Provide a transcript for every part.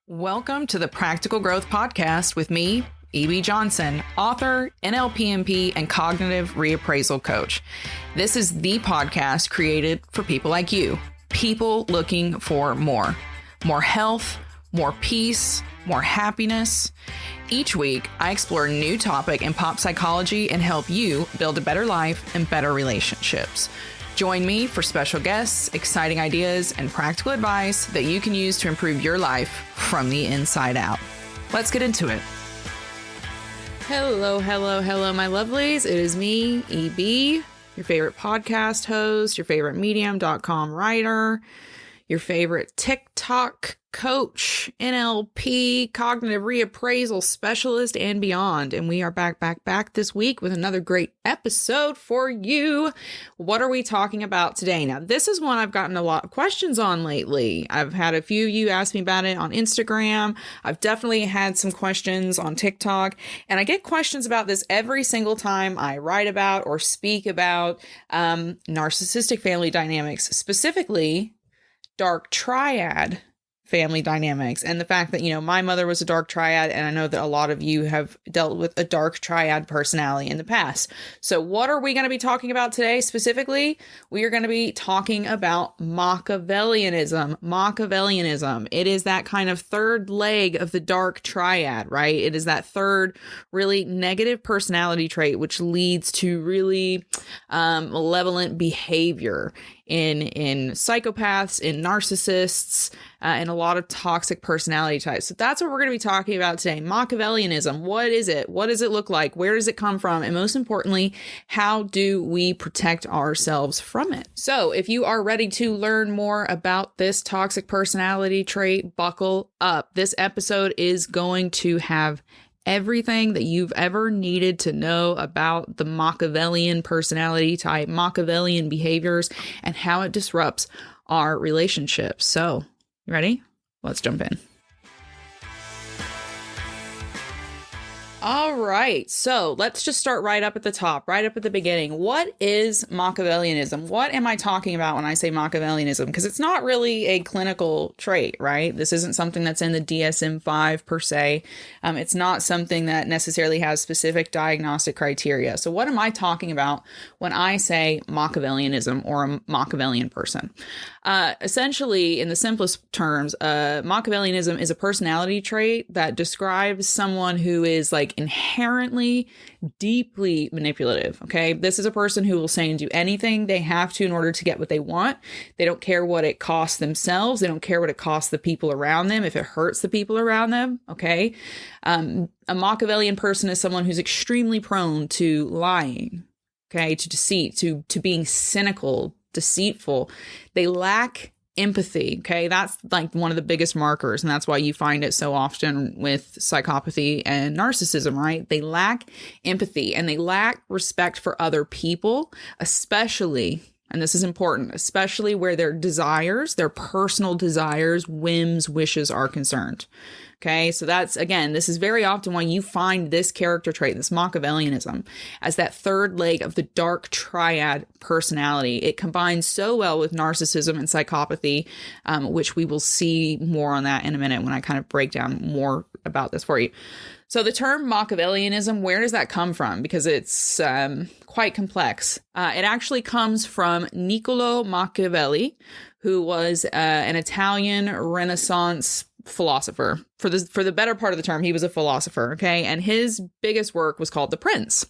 Welcome to the Practical Growth Podcast with me, E.B. Johnson, author, NLPMP, and cognitive reappraisal coach. This is the podcast created for people like you, people looking for more health, more peace, more happiness. Each week, I explore a new topic in pop psychology and help you build a better life and better relationships. Join me for special guests, exciting ideas, and practical advice that you can use to improve your life from the inside out. Let's get into it. Hello, my lovelies. It is me, EB, your favorite podcast host, your favorite Medium.com writer, your favorite TikTok coach, NLP, cognitive reappraisal specialist, and beyond. And we are back this week with another great episode for you. What are we talking about today? Now, this is one I've gotten a lot of questions on lately. I've had a few of you ask me about it on Instagram. I've definitely had some questions on TikTok, and I get questions about this every single time I write about or speak about narcissistic family dynamics, specifically dark triad family dynamics, and the fact that, my mother was a dark triad, and I know that a lot of you have dealt with a dark triad personality in the past. So what are we going to be talking about today? Specifically, we are going to be talking about Machiavellianism. Machiavellianism. It is that kind of third leg of the dark triad, right? It is that third really negative personality trait, which leads to really malevolent behavior in psychopaths, in narcissists, and a lot of toxic personality types. So that's what we're going to be talking about today. Machiavellianism. What is it? What does it look like? Where does it come from? And most importantly, how do we protect ourselves from it? So if you are ready to learn more about this toxic personality trait, buckle up. This episode is going to have everything that you've ever needed to know about the Machiavellian personality type, Machiavellian behaviors, and how it disrupts our relationships. So, you ready? Let's jump in. All right, so let's just start right up at the top, right up at the beginning. What is Machiavellianism? What am I talking about when I say Machiavellianism? Because it's not really a clinical trait, right? This isn't something that's in the DSM-5 per se. It's not something that necessarily has specific diagnostic criteria. So what am I talking about when I say Machiavellianism or a Machiavellian person? Essentially, in the simplest terms, Machiavellianism is a personality trait that describes someone who is inherently deeply manipulative. Okay. This is a person who will say and do anything they have to in order to get what they want. They don't care what it costs themselves. They don't care what it costs the people around them, if it hurts the people around them. Okay. A Machiavellian person is someone who's extremely prone to lying, okay, to deceit, to being cynical, deceitful. They lack empathy. Okay. That's one of the biggest markers. And that's why you find it so often with psychopathy and narcissism, right? They lack empathy and they lack respect for other people, especially, and this is important, especially where their desires, their personal desires, whims, wishes are concerned. Okay, so that's, again, this is very often why you find this character trait, this Machiavellianism, as that third leg of the dark triad personality. It combines so well with narcissism and psychopathy, which we will see more on that in a minute when I kind of break down more about this for you. So the term Machiavellianism, where does that come from? Because it's quite complex. It actually comes from Niccolo Machiavelli, who was an Italian Renaissance philosopher. For the better part of the term, he was a philosopher, okay? And his biggest work was called The Prince.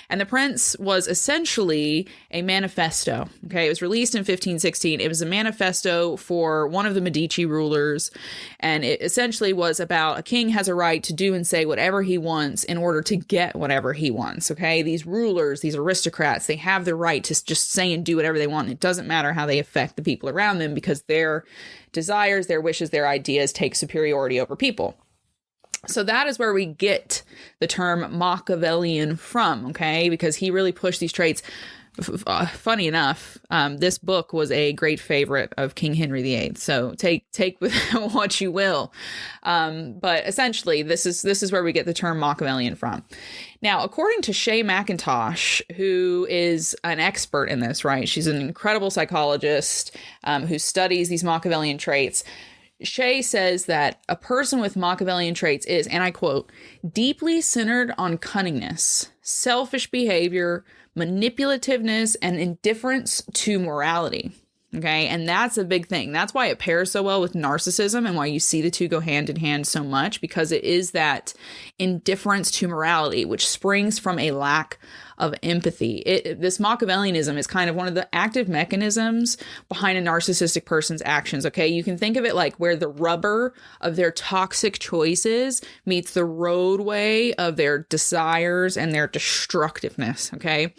And The Prince was essentially a manifesto, okay? It was released in 1516. It was a manifesto for one of the Medici rulers. And it essentially was about a king has a right to do and say whatever he wants in order to get whatever he wants, okay? These rulers, these aristocrats, they have the right to just say and do whatever they want. It doesn't matter how they affect the people around them because their desires, their wishes, their ideas take superiority over people. So that is where we get the term Machiavellian from, okay? Because he really pushed these traits. Funny enough, this book was a great favorite of King Henry VIII. So take with what you will. But essentially, this is where we get the term Machiavellian from. Now, according to Shay McIntosh, who is an expert in this, right? She's an incredible psychologist who studies these Machiavellian traits. Shea says that a person with Machiavellian traits is, and I quote, deeply centered on cunningness, selfish behavior, manipulativeness, and indifference to morality. Okay. And that's a big thing. That's why it pairs so well with narcissism and why you see the two go hand in hand so much, because it is that indifference to morality, which springs from a lack of empathy. This Machiavellianism is kind of one of the active mechanisms behind a narcissistic person's actions. Okay. You can think of it like where the rubber of their toxic choices meets the roadway of their desires and their destructiveness. Okay.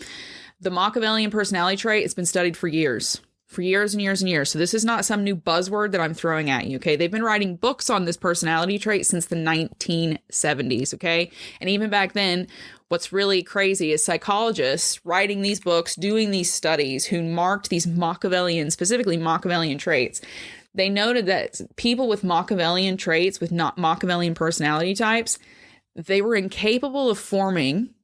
The Machiavellian personality trait, it's been studied for years and years and years. So this is not some new buzzword that I'm throwing at you, okay? They've been writing books on this personality trait since the 1970s, okay? And even back then, what's really crazy is psychologists writing these books, doing these studies who marked these Machiavellian, specifically Machiavellian traits. They noted that people with Machiavellian traits, with not Machiavellian personality types, they were incapable of forming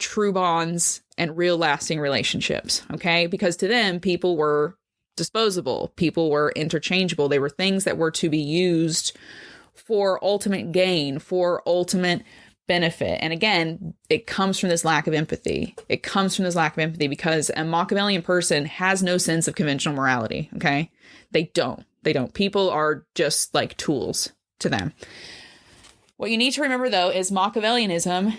true bonds and real lasting relationships, okay? Because to them, people were disposable. People were interchangeable. They were things that were to be used for ultimate gain, for ultimate benefit. And again, it comes from this lack of empathy. It comes from this lack of empathy because a Machiavellian person has no sense of conventional morality, okay? They don't. People are just like tools to them. What you need to remember, though, is Machiavellianism,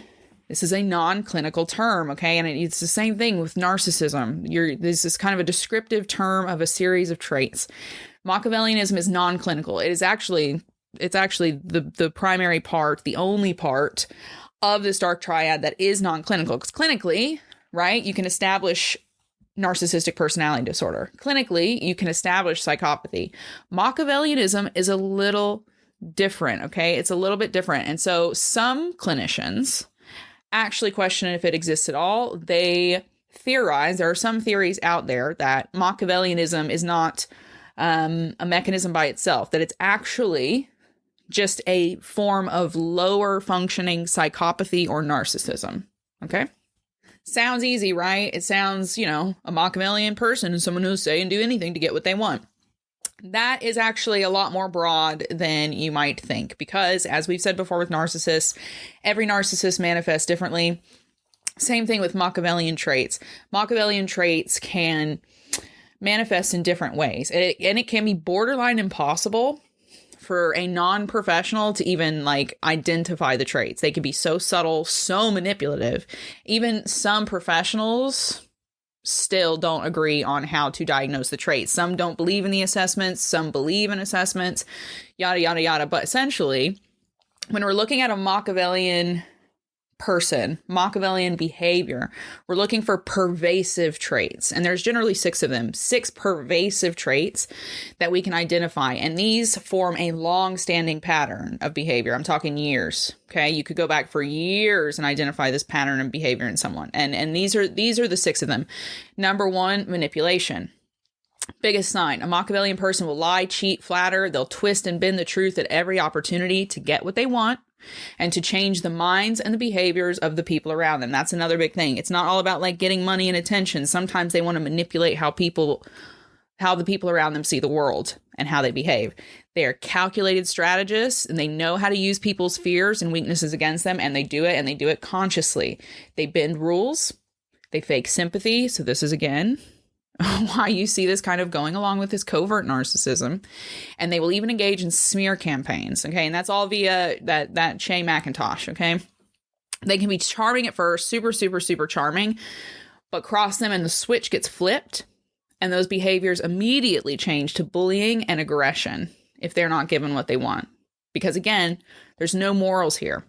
this is a non-clinical term, okay? And it's the same thing with narcissism. This is kind of a descriptive term of a series of traits. Machiavellianism is non-clinical. It's actually the primary part, the only part of this dark triad that is non-clinical. Because clinically, right, you can establish narcissistic personality disorder. Clinically, you can establish psychopathy. Machiavellianism is a little different, okay? It's a little bit different. And so some clinicians actually question if it exists at all. They theorize, there are some theories out there that Machiavellianism is not a mechanism by itself, that it's actually just a form of lower functioning psychopathy or narcissism. Okay? Sounds easy, right? It sounds, a Machiavellian person is someone who'll say and do anything to get what they want. That is actually a lot more broad than you might think, because as we've said before with narcissists, every narcissist manifests differently. Same thing with Machiavellian traits. Machiavellian traits can manifest in different ways, and it can be borderline impossible for a non-professional to even identify the traits. They can be so subtle, so manipulative. Even some professionals still don't agree on how to diagnose the traits. Some don't believe in the assessments, some believe in assessments, yada, yada, yada. But essentially, when we're looking at a Machiavellian person, Machiavellian behavior, we're looking for pervasive traits. And there's generally 6 of them, 6 pervasive traits that we can identify. And these form a long-standing pattern of behavior. I'm talking years. Okay. You could go back for years and identify this pattern of behavior in someone. And these are the 6 of them. Number 1, manipulation. Biggest sign, a Machiavellian person will lie, cheat, flatter. They'll twist and bend the truth at every opportunity to get what they want and to change the minds and the behaviors of the people around them. That's another big thing. It's not all about getting money and attention. Sometimes they want to manipulate how the people around them see the world and how they behave. They are calculated strategists, and they know how to use people's fears and weaknesses against them, and they do it consciously. They bend rules. They fake sympathy. So this is, again, why you see this kind of going along with this covert narcissism. And they will even engage in smear campaigns. Okay. And that's all via that Shea Macintosh. Okay. They can be charming at first, super, super, super charming, but cross them and the switch gets flipped. And those behaviors immediately change to bullying and aggression if they're not given what they want. Because again, there's no morals here.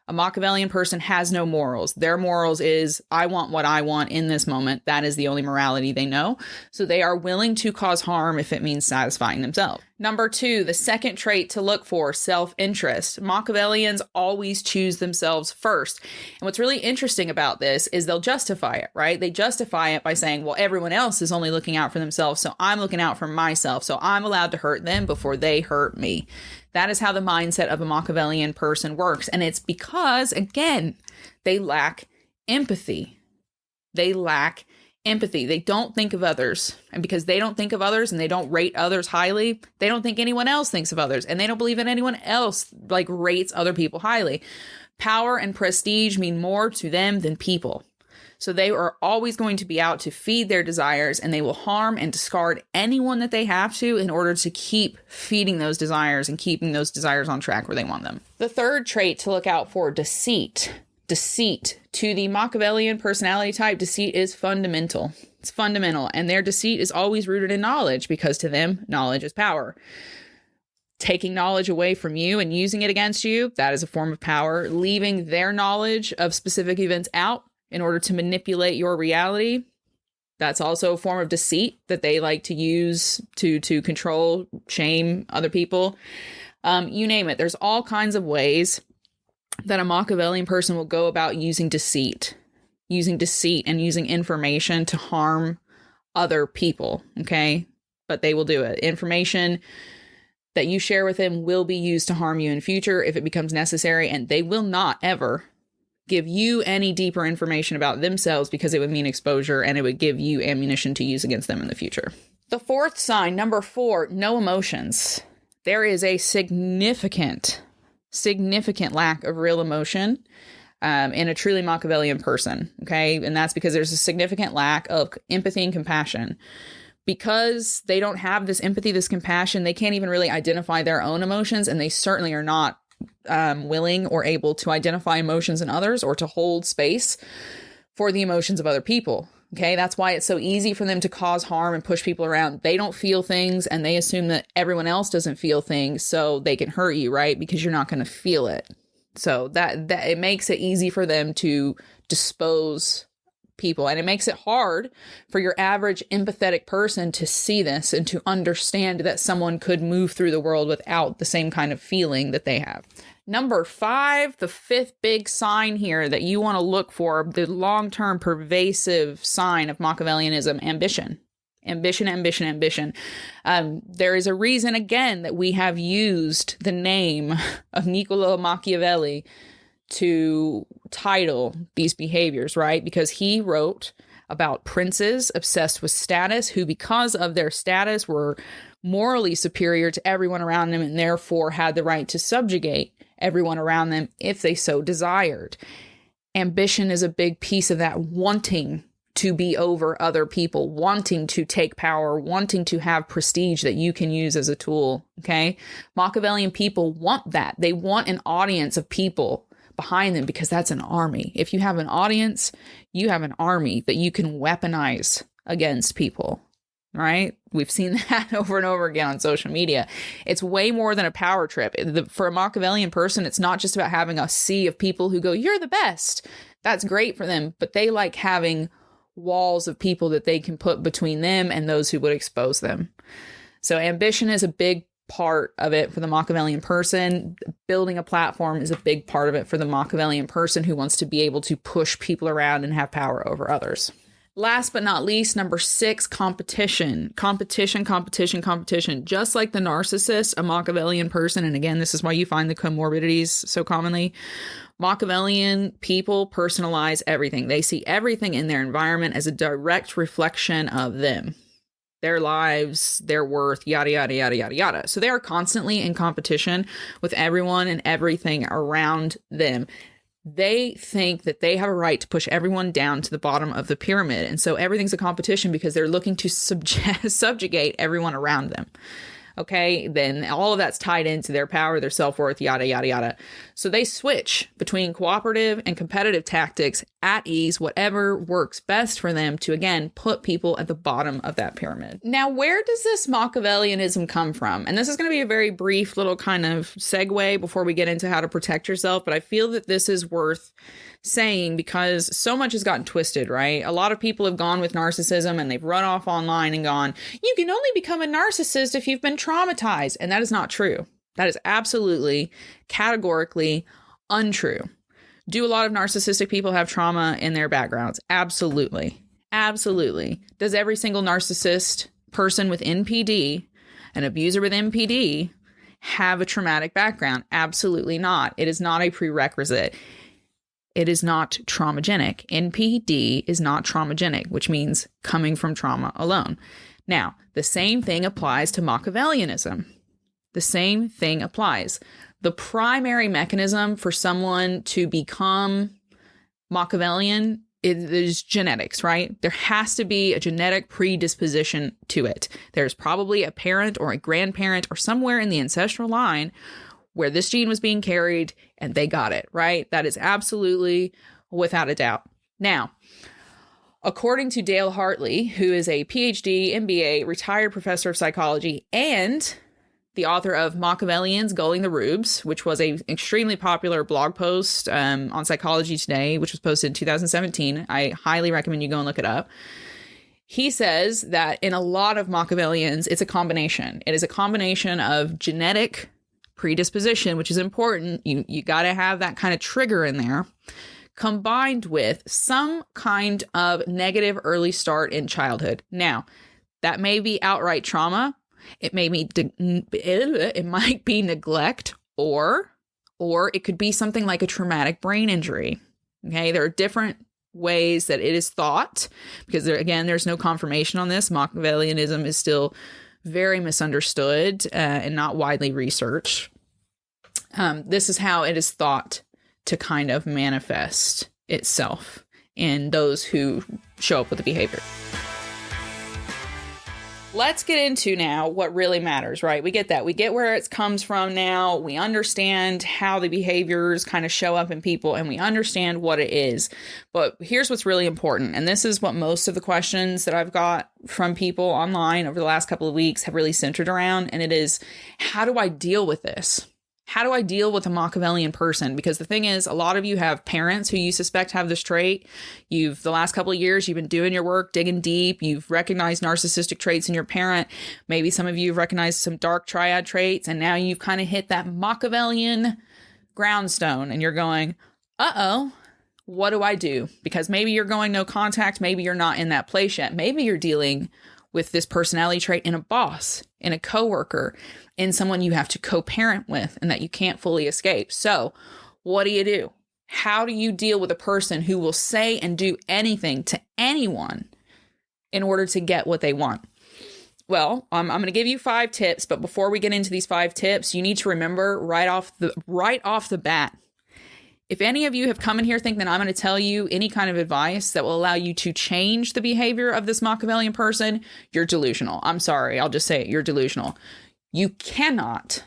A Machiavellian person has no morals. Their morals is, I want what I want in this moment. That is the only morality they know. So they are willing to cause harm if it means satisfying themselves. Number 2, the second trait to look for, self-interest. Machiavellians always choose themselves first. And what's really interesting about this is they'll justify it, right? They justify it by saying, well, everyone else is only looking out for themselves, so I'm looking out for myself. So I'm allowed to hurt them before they hurt me. That is how the mindset of a Machiavellian person works. And it's because, again, they lack empathy. They lack Empathy. They don't think of others. And because they don't think of others and they don't rate others highly, they don't think anyone else thinks of others. And they don't believe that anyone else like rates other people highly. Power and prestige mean more to them than people. So they are always going to be out to feed their desires, and they will harm and discard anyone that they have to in order to keep feeding those desires and keeping those desires on track where they want them. The third trait to look out for, deceit. Deceit. To the Machiavellian personality type, deceit is fundamental. It's fundamental, and their deceit is always rooted in knowledge, because to them, knowledge is power. Taking knowledge away from you and using it against you, that is a form of power. Leaving their knowledge of specific events out in order to manipulate your reality, that's also a form of deceit that they like to use to control, shame other people. You name it. There's all kinds of ways that a Machiavellian person will go about using deceit and using information to harm other people, okay? But they will do it. Information that you share with them will be used to harm you in future if it becomes necessary, and they will not ever give you any deeper information about themselves, because it would mean exposure and it would give you ammunition to use against them in the future. The fourth sign, number 4, no emotions. There is a significant lack of real emotion in a truly Machiavellian person, okay? And that's because there's a significant lack of empathy and compassion. Because they don't have this empathy, this compassion, they can't even really identify their own emotions, and they certainly are not willing or able to identify emotions in others or to hold space for the emotions of other people. Okay, that's why it's so easy for them to cause harm and push people around. They don't feel things, and they assume that everyone else doesn't feel things, so they can hurt you, right? Because you're not going to feel it. So that it makes it easy for them to dispose people, and it makes it hard for your average empathetic person to see this and to understand that someone could move through the world without the same kind of feeling that they have. Number 5, the 5th big sign here that you want to look for, the long-term pervasive sign of Machiavellianism: ambition. Ambition. There is a reason, again, that we have used the name of Niccolo Machiavelli to title these behaviors, right? Because he wrote about princes obsessed with status, who, because of their status, were morally superior to everyone around them, and therefore had the right to subjugate everyone around them if they so desired. Ambition is a big piece of that, wanting to be over other people, wanting to take power, wanting to have prestige that you can use as a tool, okay? Machiavellian people want that. They want an audience of people behind them, because that's an army. If you have an audience, you have an army that you can weaponize against people, right? We've seen that over and over again on social media. It's way more than a power trip. For a Machiavellian person, it's not just about having a sea of people who go, "You're the best." That's great for them, but they like having walls of people that they can put between them and those who would expose them. So ambition is a big part of it for the Machiavellian person. Building a platform is a big part of it for the Machiavellian person who wants to be able to push people around and have power over others. Last but not least, number 6, competition. Competition. Just like the narcissist, a Machiavellian person, and again, this is why you find the comorbidities so commonly, Machiavellian people personalize everything. They see everything in their environment as a direct reflection of them. Their lives, their worth, yada, yada, yada, yada, yada. So they are constantly in competition with everyone and everything around them. They think that they have a right to push everyone down to the bottom of the pyramid. And so everything's a competition because they're looking to subjugate everyone around them. Okay, then all of that's tied into their power, their self-worth, yada, yada, yada. So they switch between cooperative and competitive tactics at ease, whatever works best for them to, again, put people at the bottom of that pyramid. Now, where does this Machiavellianism come from? And this is going to be a very brief little kind of segue before we get into how to protect yourself, but I feel that this is worth saying because so much has gotten twisted, right? A lot of people have gone with narcissism and they've run off online and gone, you can only become a narcissist if you've been traumatized. And that is not true. That is absolutely, categorically untrue. Do a lot of narcissistic people have trauma in their backgrounds? Absolutely. Absolutely. Does every single narcissist person with NPD, an abuser with NPD, have a traumatic background? Absolutely not. It is not a prerequisite. It is not traumagenic. NPD is not traumagenic, which means coming from trauma alone. Now, the same thing applies to Machiavellianism. The same thing applies. The primary mechanism for someone to become Machiavellian is genetics, right? There has to be a genetic predisposition to it. There's probably a parent or a grandparent or somewhere in the ancestral line where this gene was being carried and they got it, right? That is absolutely without a doubt. Now, according to Dale Hartley, who is a PhD, MBA, retired professor of psychology, and the author of Machiavellians Gulling the Rubes, which was an extremely popular blog post on Psychology Today, which was posted in 2017. I highly recommend you go and look it up. He says that in a lot of Machiavellians, it's a combination. It is a combination of genetic predisposition, which is important. You got to have that kind of trigger in there, combined with some kind of negative early start in childhood. Now, that may be outright trauma. It may be it might be neglect, or it could be something like a traumatic brain injury. Okay, there are different ways that it is thought, because there's no confirmation on this. Machiavellianism is still very misunderstood and not widely researched. This is how it is thought to kind of manifest itself in those who show up with the behavior. Let's get into now what really matters, right? We get that. We get where it comes from now. We understand how the behaviors kind of show up in people, and we understand what it is. But here's what's really important. And this is what most of the questions that I've got from people online over the last couple of weeks have really centered around. And it is, how do I deal with this? How do I deal with a Machiavellian person? Because the thing is, a lot of you have parents who you suspect have this trait. The last couple of years, you've been doing your work, digging deep. You've recognized narcissistic traits in your parent. Maybe some of you have recognized some dark triad traits. And now you've kind of hit that Machiavellian groundstone and you're going, uh-oh, what do I do? Because maybe you're going no contact. Maybe you're not in that place yet. Maybe you're dealing with this personality trait in a boss, in a coworker, in someone you have to co-parent with and that you can't fully escape. So what do? How do you deal with a person who will say and do anything to anyone in order to get what they want? Well, I'm going to give you 5 tips, but before we get into these 5 tips, you need to remember right off the bat, if any of you have come in here thinking that I'm going to tell you any kind of advice that will allow you to change the behavior of this Machiavellian person, you're delusional. I'm sorry. I'll just say it. You're delusional. You cannot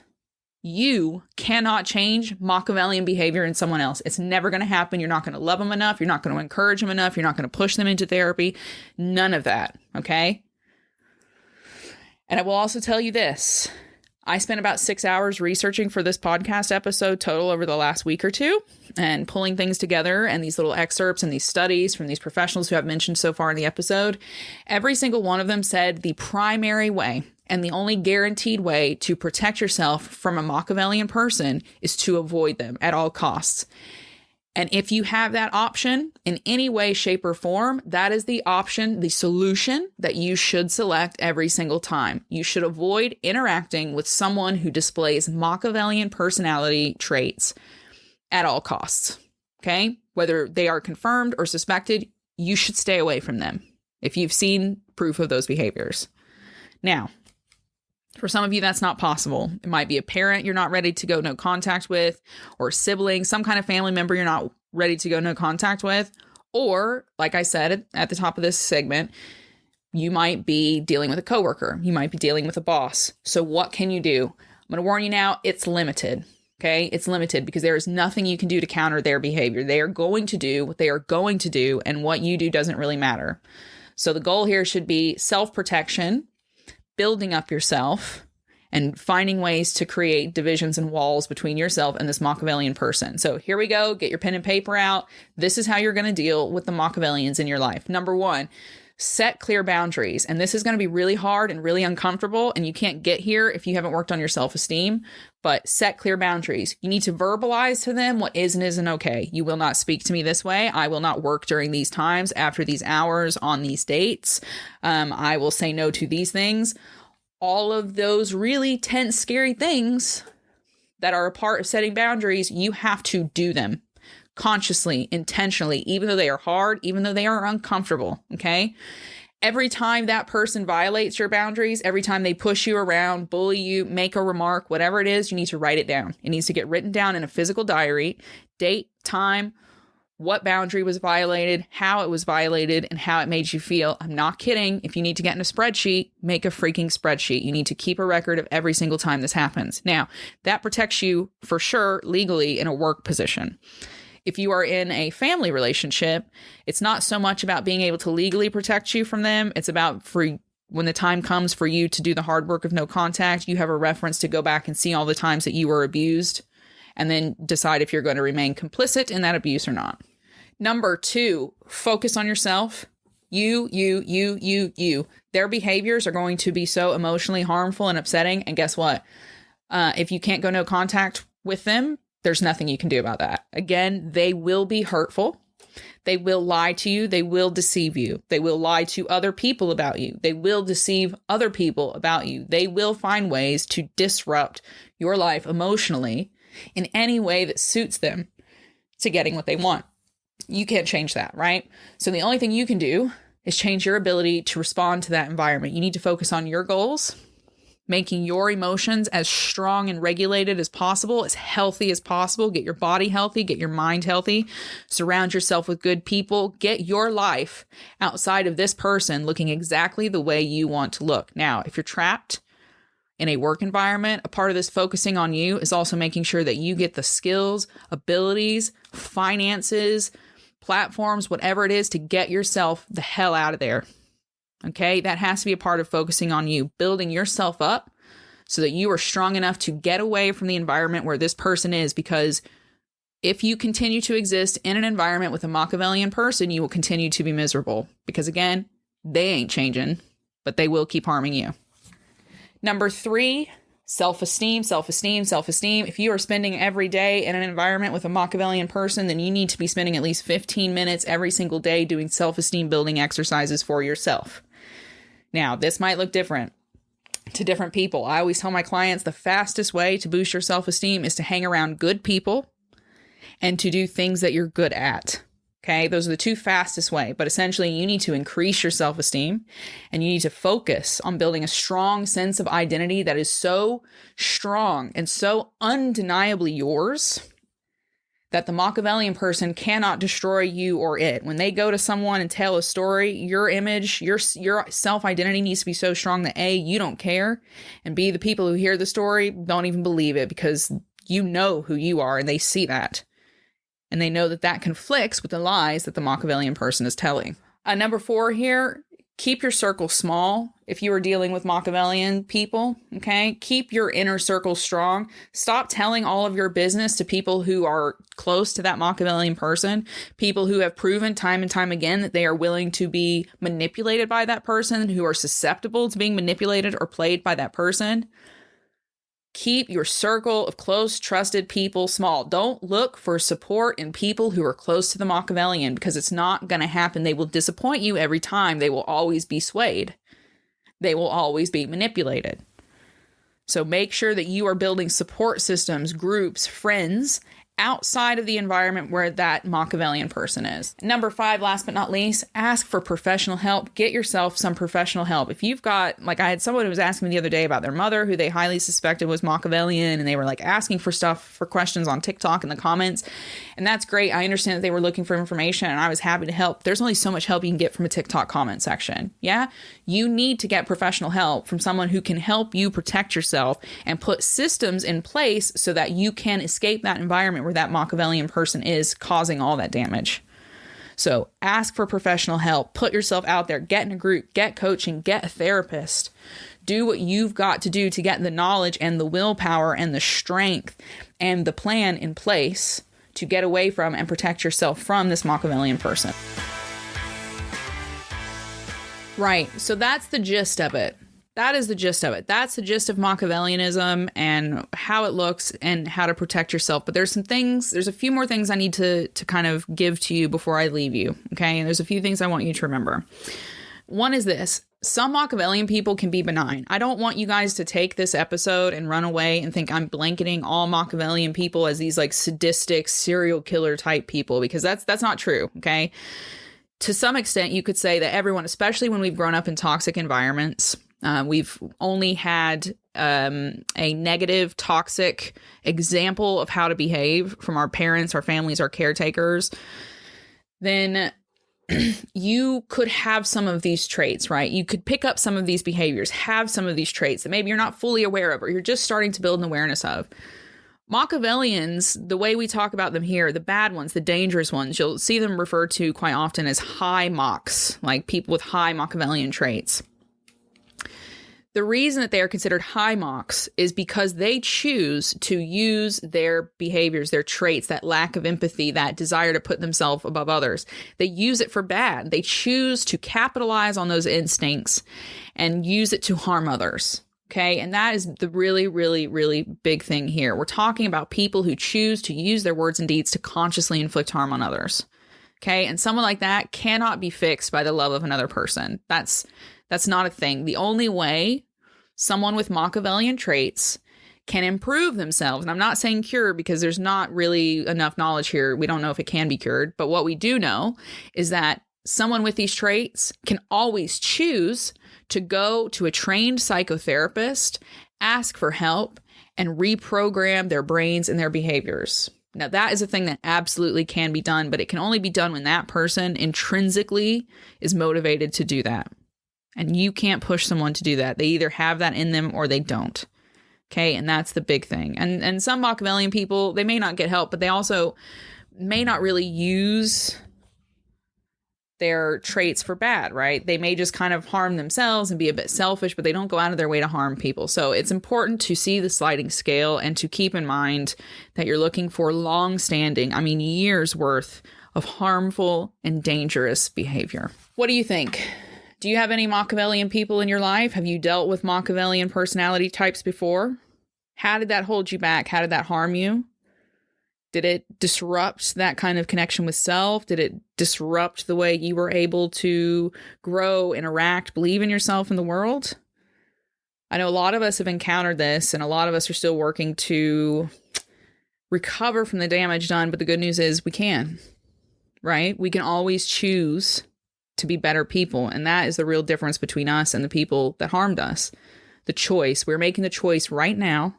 change Machiavellian behavior in someone else. It's never going to happen. You're not going to love them enough. You're not going to encourage them enough. You're not going to push them into therapy. None of that. Okay. And I will also tell you this. I spent about 6 hours researching for this podcast episode total over the last week or two and pulling things together, and these little excerpts and these studies from these professionals who I've mentioned so far in the episode. Every single one of them said the primary way and the only guaranteed way to protect yourself from a Machiavellian person is to avoid them at all costs. And if you have that option in any way, shape, or form, that is the option, the solution that you should select every single time. You should avoid interacting with someone who displays Machiavellian personality traits at all costs. Okay? Whether they are confirmed or suspected, you should stay away from them if you've seen proof of those behaviors. Now, for some of you, that's not possible. It might be a parent you're not ready to go no contact with, or a sibling, some kind of family member you're not ready to go no contact with. Or, like I said at the top of this segment, you might be dealing with a coworker. You might be dealing with a boss. So what can you do? I'm going to warn you now, it's limited. Okay? It's limited because there is nothing you can do to counter their behavior. They are going to do what they are going to do, and what you do doesn't really matter. So the goal here should be self-protection, building up yourself, and finding ways to create divisions and walls between yourself and this Machiavellian person. So here we go. Get your pen and paper out. This is how you're going to deal with the Machiavellians in your life. Number 1, set clear boundaries. And this is going to be really hard and really uncomfortable, and you can't get here if you haven't worked on your self-esteem, but set clear boundaries. You need to verbalize to them what is and isn't okay. You will not speak to me this way. I will not work during these times, after these hours, on these dates. I will say no to these things. All of those really tense, scary things that are a part of setting boundaries, you have to do them. consciously, intentionally, even though they are hard, even though they are uncomfortable. Okay. Every time that person violates your boundaries, every time they push you around, bully you, make a remark, whatever it is, you need to write it down. It needs to get written down in a physical diary, date, time, what boundary was violated, how it was violated, and how it made you feel. I'm not kidding. If you need to get in a spreadsheet, make a freaking spreadsheet. You need to keep a record of every single time this happens. Now, that protects you for sure legally in a work position. If you are in a family relationship, it's not so much about being able to legally protect you from them. It's about when the time comes for you to do the hard work of no contact, you have a reference to go back and see all the times that you were abused, and then decide if you're going to remain complicit in that abuse or not. Number 2, focus on yourself. You. Their behaviors are going to be so emotionally harmful and upsetting. And guess what? If you can't go no contact with them, there's nothing you can do about that. Again, they will be hurtful. They will lie to you. They will deceive you. They will lie to other people about you. They will deceive other people about you. They will find ways to disrupt your life emotionally in any way that suits them to getting what they want. You can't change that, right? So the only thing you can do is change your ability to respond to that environment. You need to focus on your goals, making your emotions as strong and regulated as possible, as healthy as possible. Get your body healthy, get your mind healthy, surround yourself with good people, get your life outside of this person looking exactly the way you want to look. Now, if you're trapped in a work environment, a part of this focusing on you is also making sure that you get the skills, abilities, finances, platforms, whatever it is to get yourself the hell out of there. Okay, that has to be a part of focusing on you, building yourself up so that you are strong enough to get away from the environment where this person is. Because if you continue to exist in an environment with a Machiavellian person, you will continue to be miserable. Because again, they ain't changing, but they will keep harming you. Number 3, self-esteem. If you are spending every day in an environment with a Machiavellian person, then you need to be spending at least 15 minutes every single day doing self-esteem building exercises for yourself. Now, this might look different to different people. I always tell my clients the fastest way to boost your self-esteem is to hang around good people and to do things that you're good at. Okay, those are the 2 fastest way, but essentially you need to increase your self-esteem and you need to focus on building a strong sense of identity that is so strong and so undeniably yours that the Machiavellian person cannot destroy you or it. When they go to someone and tell a story, your image, your self-identity needs to be so strong that A, you don't care, and B, the people who hear the story don't even believe it because you know who you are and they see that. And they know that that conflicts with the lies that the Machiavellian person is telling. Number 4 here, keep your circle small. If you are dealing with Machiavellian people, okay, keep your inner circle strong. Stop telling all of your business to people who are close to that Machiavellian person, people who have proven time and time again that they are willing to be manipulated by that person, who are susceptible to being manipulated or played by that person. Keep your circle of close, trusted people small. Don't look for support in people who are close to the Machiavellian because it's not going to happen. They will disappoint you every time. They will always be swayed. They will always be manipulated. So make sure that you are building support systems, groups, friends outside of the environment where that Machiavellian person is. Number 5, last but not least, ask for professional help. Get yourself some professional help. If you've got, like I had someone who was asking me the other day about their mother, who they highly suspected was Machiavellian, and they were like asking for questions on TikTok in the comments. And that's great. I understand that they were looking for information and I was happy to help. There's only so much help you can get from a TikTok comment section. Yeah. You need to get professional help from someone who can help you protect yourself and put systems in place so that you can escape that environment where that Machiavellian person is causing all that damage. So ask for professional help, put yourself out there, get in a group, get coaching, get a therapist, do what you've got to do to get the knowledge and the willpower and the strength and the plan in place to get away from and protect yourself from this Machiavellian person. Right. So that's the gist of it. That is the gist of it. That's the gist of Machiavellianism and how it looks and how to protect yourself. But there's a few more things I need to kind of give to you before I leave you. Okay. And there's a few things I want you to remember. One is this. some Machiavellian people can be benign. I don't want you guys to take this episode and run away and think I'm blanketing all Machiavellian people as these like sadistic serial killer type people, because that's not true. Okay. To some extent, you could say that everyone, especially when we've grown up in toxic environments, we've only had a negative, toxic example of how to behave from our parents, our families, our caretakers, then you could have some of these traits, right? You could pick up some of these behaviors, have some of these traits that maybe you're not fully aware of, or you're just starting to build an awareness of. Machiavellians, the way we talk about them here, the bad ones, the dangerous ones, you'll see them referred to quite often as high Machs, like people with high Machiavellian traits. The reason that they are considered high Machs is because they choose to use their behaviors, their traits, that lack of empathy, that desire to put themselves above others. They use it for bad. They choose to capitalize on those instincts and use it to harm others. Okay. And that is the really, really, really big thing here. We're talking about people who choose to use their words and deeds to consciously inflict harm on others. Okay. And someone like that cannot be fixed by the love of another person. That's not a thing. The only way someone with Machiavellian traits can improve themselves, and I'm not saying cure because there's not really enough knowledge here. We don't know if it can be cured. But what we do know is that someone with these traits can always choose to go to a trained psychotherapist, ask for help, and reprogram their brains and their behaviors. Now, that is a thing that absolutely can be done, but it can only be done when that person intrinsically is motivated to do that. And you can't push someone to do that. They either have that in them or they don't. Okay, and that's the big thing. And some Machiavellian people, they may not get help, but they also may not really use their traits for bad, right? They may just kind of harm themselves and be a bit selfish, but they don't go out of their way to harm people. So it's important to see the sliding scale and to keep in mind that you're looking for long-standing, years worth of harmful and dangerous behavior. What do you think? Do you have any Machiavellian people in your life? Have you dealt with Machiavellian personality types before? How did that hold you back? How did that harm you? Did it disrupt that kind of connection with self? Did it disrupt the way you were able to grow, interact, believe in yourself in the world? I know a lot of us have encountered this, and a lot of us are still working to recover from the damage done. But the good news is we can, right? We can always choose to be better people. And that is the real difference between us and the people that harmed us. The choice. We're making the choice right now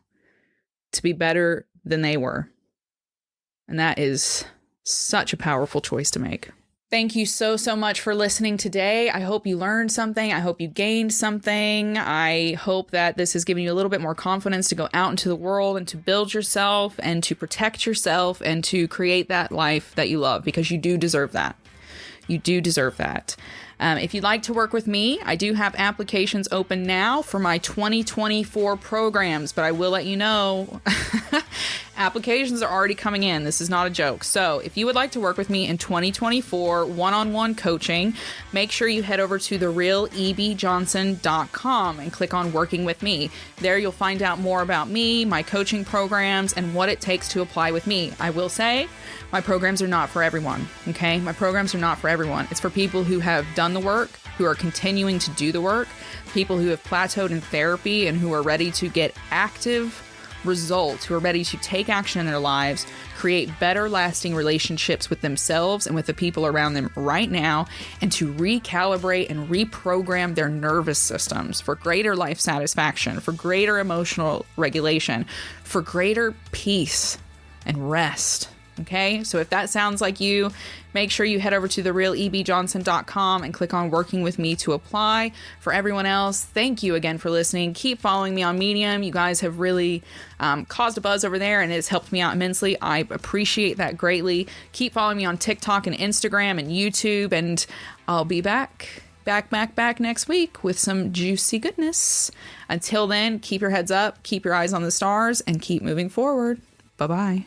to be better than they were. And that is such a powerful choice to make. Thank you so much for listening today. I hope you learned something. I hope you gained something. I hope that this has given you a little bit more confidence to go out into the world and to build yourself and to protect yourself and to create that life that you love, because you do deserve that. You do deserve that. If you'd like to work with me, I do have applications open now for my 2024 programs, but I will let you know, applications are already coming in. This is not a joke. So if you would like to work with me in 2024 one-on-one coaching, make sure you head over to therealebjohnson.com and click on Working With Me. There you'll find out more about me, my coaching programs, and what it takes to apply with me. I will say, my programs are not for everyone, okay? My programs are not for everyone. It's for people who have done the work, who are continuing to do the work, people who have plateaued in therapy and who are ready to get active results, who are ready to take action in their lives, create better lasting relationships with themselves and with the people around them right now, and to recalibrate and reprogram their nervous systems for greater life satisfaction, for greater emotional regulation, for greater peace and rest. Okay, so if that sounds like you, make sure you head over to therealebjohnson.com and click on Working With Me to apply. For everyone else, thank you again for listening. Keep following me on Medium. You guys have really caused a buzz over there, and it's helped me out immensely. I appreciate that greatly. Keep following me on TikTok and Instagram and YouTube, and I'll be back next week with some juicy goodness. Until then, keep your heads up, keep your eyes on the stars, and keep moving forward. Bye-bye.